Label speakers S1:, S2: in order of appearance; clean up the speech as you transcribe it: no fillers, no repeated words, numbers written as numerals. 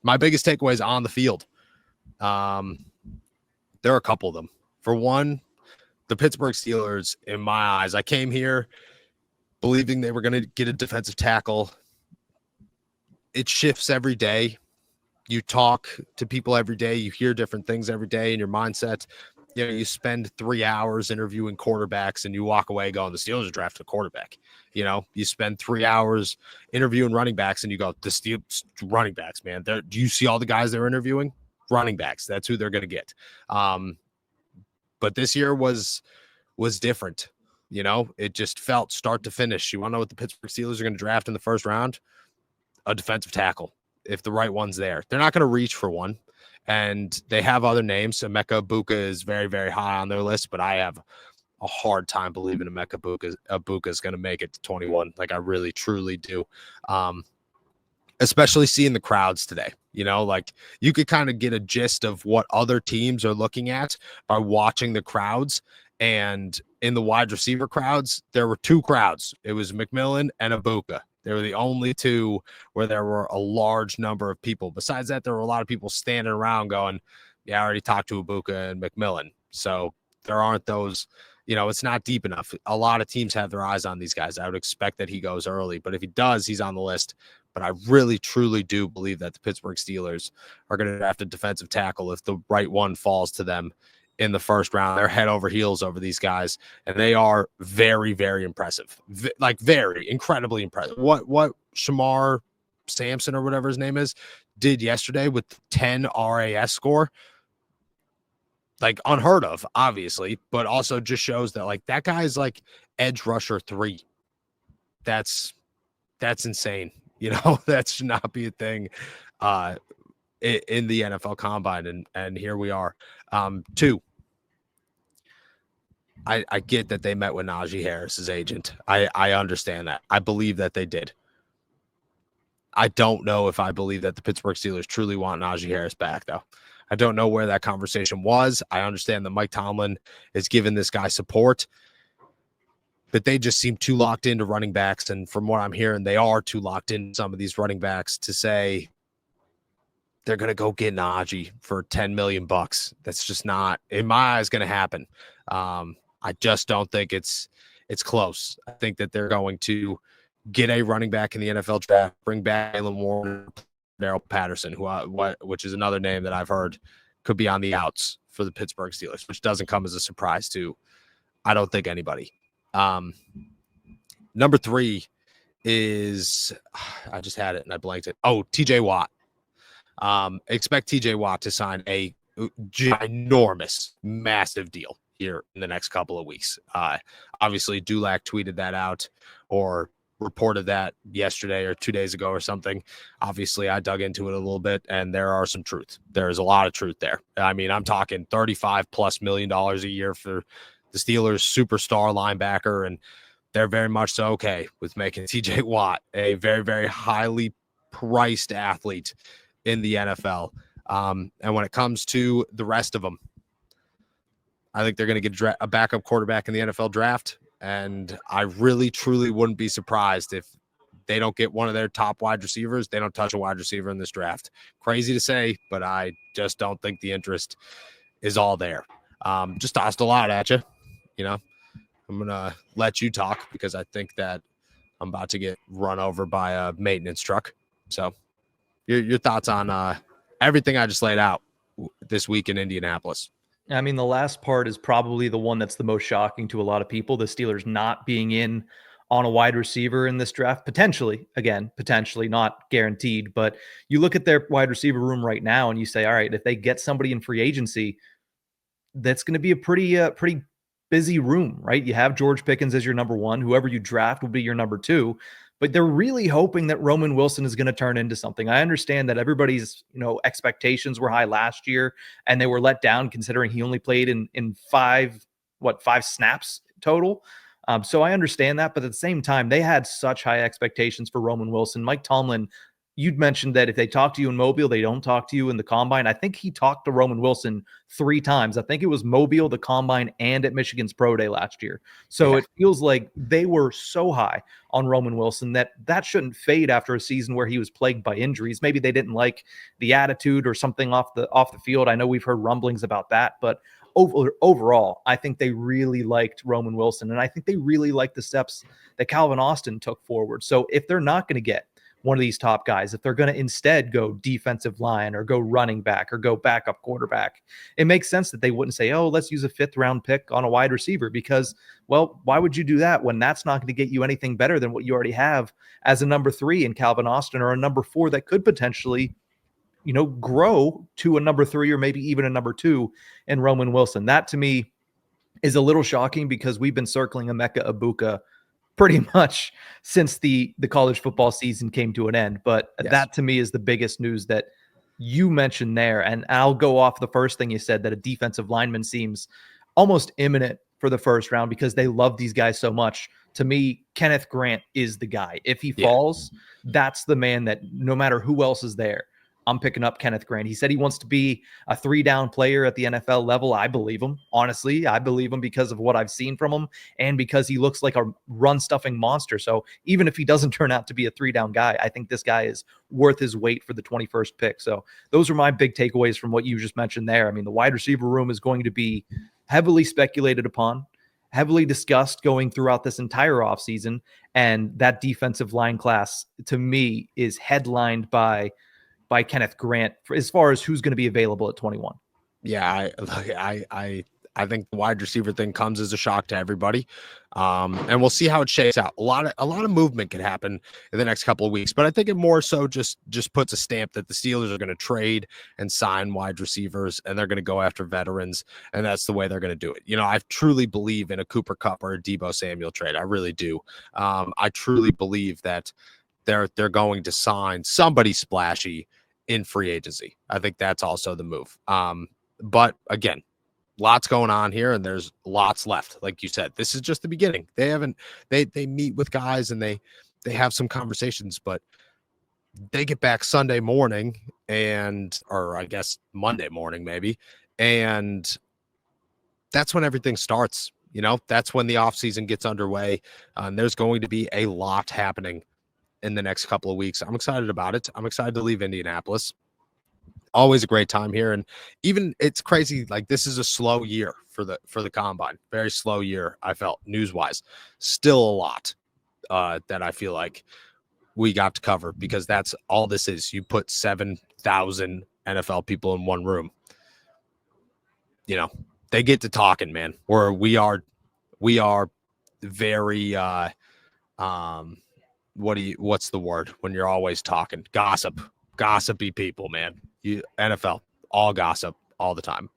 S1: My biggest takeaway is on the field. There are a couple of them. For one, the Pittsburgh Steelers, in my eyes, I came here believing they were going to get a defensive tackle. It shifts every day. You talk to people every day. You hear different things every day in your mindset. You spend 3 hours interviewing quarterbacks and you walk away going, the Steelers are drafting a quarterback. You spend 3 hours interviewing running backs and you go, the Steelers running backs, man. Do you see all the guys they're interviewing? Running backs. That's who they're going to get. But this year was different. It just felt start to finish. You want to know what the Pittsburgh Steelers are going to draft in the first round? A defensive tackle, if the right one's there. They're not going to reach for one. And they have other names. Emeka Egbuka is very, very high on their list, but I have a hard time believing Emeka Egbuka is going to make it to 21. Like, I really, truly do. Especially seeing the crowds today. Like, you could kind of get a gist of what other teams are looking at by watching the crowds. And in the wide receiver crowds, there were two crowds. It was McMillan and Egbuka. They were the only two where there were a large number of people. Besides that, there were a lot of people standing around going, yeah, I already talked to Egbuka and McMillan. So there aren't those, it's not deep enough. A lot of teams have their eyes on these guys. I would expect that he goes early, but if he does, he's on the list. But I really, truly do believe that the Pittsburgh Steelers are going to draft a defensive tackle if the right one falls to them in the first round. They're head over heels over these guys, and they are very, very impressive. Very incredibly impressive. What Shamar Sampson or whatever his name is did yesterday with 10 RAS score, like, unheard of, obviously, but also just shows that, like, that guy is like edge rusher 3. That's insane. That should not be a thing in the NFL Combine, and here we are. 2, I get that they met with Najee Harris's agent. I understand that. I believe that they did. I don't know if I believe that the Pittsburgh Steelers truly want Najee Harris back, though. I don't know where that conversation was. I understand that Mike Tomlin is giving this guy support, but they just seem too locked into running backs. And from what I'm hearing, they are too locked in some of these running backs to say they're going to go get Najee for $10 million. That's just not, in my eyes, going to happen. I just don't think it's close. I think that they're going to get a running back in the NFL draft, bring back Jalen Warren, Darrell Patterson, which is another name that I've heard could be on the outs for the Pittsburgh Steelers, which doesn't come as a surprise to, I don't think, anybody. Number 3 is, I just had it and I blanked it. Oh, TJ Watt. Expect TJ Watt to sign a ginormous, massive deal here in the next couple of weeks. Obviously, Dulac tweeted that out or reported that yesterday or 2 days ago or something. Obviously, I dug into it a little bit, and there are some truth. There is a lot of truth there. I mean, I'm talking $35+ million a year for the Steelers' superstar linebacker, and they're very much so okay with making TJ Watt a very, very highly priced athlete in the NFL. And when it comes to the rest of them, I think they're going to get a backup quarterback in the NFL draft. And I really, truly wouldn't be surprised if they don't get one of their top wide receivers. They don't touch a wide receiver in this draft. Crazy to say, but I just don't think the interest is all there. Just tossed a lot at you. I'm going to let you talk because I think that I'm about to get run over by a maintenance truck. So your thoughts on everything I just laid out this week in Indianapolis?
S2: I mean, the last part is probably the one that's the most shocking to a lot of people. The Steelers not being in on a wide receiver in this draft, potentially, not guaranteed. But you look at their wide receiver room right now and you say, all right, if they get somebody in free agency, that's going to be a pretty busy room, right? You have George Pickens as your number 1. Whoever you draft will be your number 2. But they're really hoping that Roman Wilson is going to turn into something. I understand that everybody's, expectations were high last year and they were let down considering he only played in 5 snaps total. So I understand that. But at the same time, they had such high expectations for Roman Wilson. Mike Tomlin you'd mentioned that if they talk to you in Mobile, they don't talk to you in the combine. I think he talked to Roman Wilson 3 times. I think it was Mobile, the combine, and at Michigan's Pro Day last year. So
S1: Yeah.
S2: it feels like they were so high on Roman Wilson that shouldn't fade after a season where he was plagued by injuries. Maybe they didn't like the attitude or something off the field. I know we've heard rumblings about that, but overall, I think they really liked Roman Wilson, and I think they really liked the steps that Calvin Austin took forward. So if they're not going to get one of these top guys, if they're going to instead go defensive line or go running back or go backup quarterback, it makes sense that they wouldn't say, oh, let's use a 5th-round pick on a wide receiver, because, well, why would you do that when that's not going to get you anything better than what you already have as a number 3 in Calvin Austin, or a number 4 that could potentially, grow to a number 3 or maybe even a number 2 in Roman Wilson. That to me is a little shocking, because we've been circling Emeka Egbuka pretty much since the college football season came to an end. But
S1: Yes.
S2: that to me is the biggest news that you mentioned there. And I'll go off the first thing you said, that a defensive lineman seems almost imminent for the first round because they love these guys so much. To me, Kenneth Grant is the guy. If he falls, that's the man that no matter who else is there, I'm picking up Kenneth Grant. He said he wants to be a 3-down player at the NFL level. I believe him. Honestly, I believe him because of what I've seen from him and because he looks like a run-stuffing monster. So even if he doesn't turn out to be a 3-down guy, I think this guy is worth his weight for the 21st pick. So those are my big takeaways from what you just mentioned there. I mean, the wide receiver room is going to be heavily speculated upon, heavily discussed going throughout this entire offseason. And that defensive line class, to me, is headlined by Kenneth Grant as far as who's going to be available at 21.
S1: Yeah, I think the wide receiver thing comes as a shock to everybody, and we'll see how it shakes out. A lot of movement can happen in the next couple of weeks, but I think it more so just puts a stamp that the Steelers are going to trade and sign wide receivers, and they're going to go after veterans, and that's the way they're going to do it. I truly believe in a Cooper Kupp or a Deebo Samuel trade. I really do. I truly believe that they're going to sign somebody splashy in free agency. I think that's also the move. But again, lots going on here, and there's lots left. Like you said, this is just the beginning. They meet with guys and they have some conversations, but they get back Sunday morning or I guess Monday morning maybe, and that's when everything starts. That's when the offseason gets underway. And there's going to be a lot happening in the next couple of weeks. I'm excited about it. I'm excited to leave Indianapolis. Always a great time here. And even it's crazy. Like, this is a slow year for the combine. Very slow year. I felt news-wise. Still a lot that I feel like we got to cover, because that's all this is. You put 7,000 NFL people in one room. They get to talking, man. Or we are very what's the word when you're always talking? Gossipy people, man. NFL, all gossip all the time.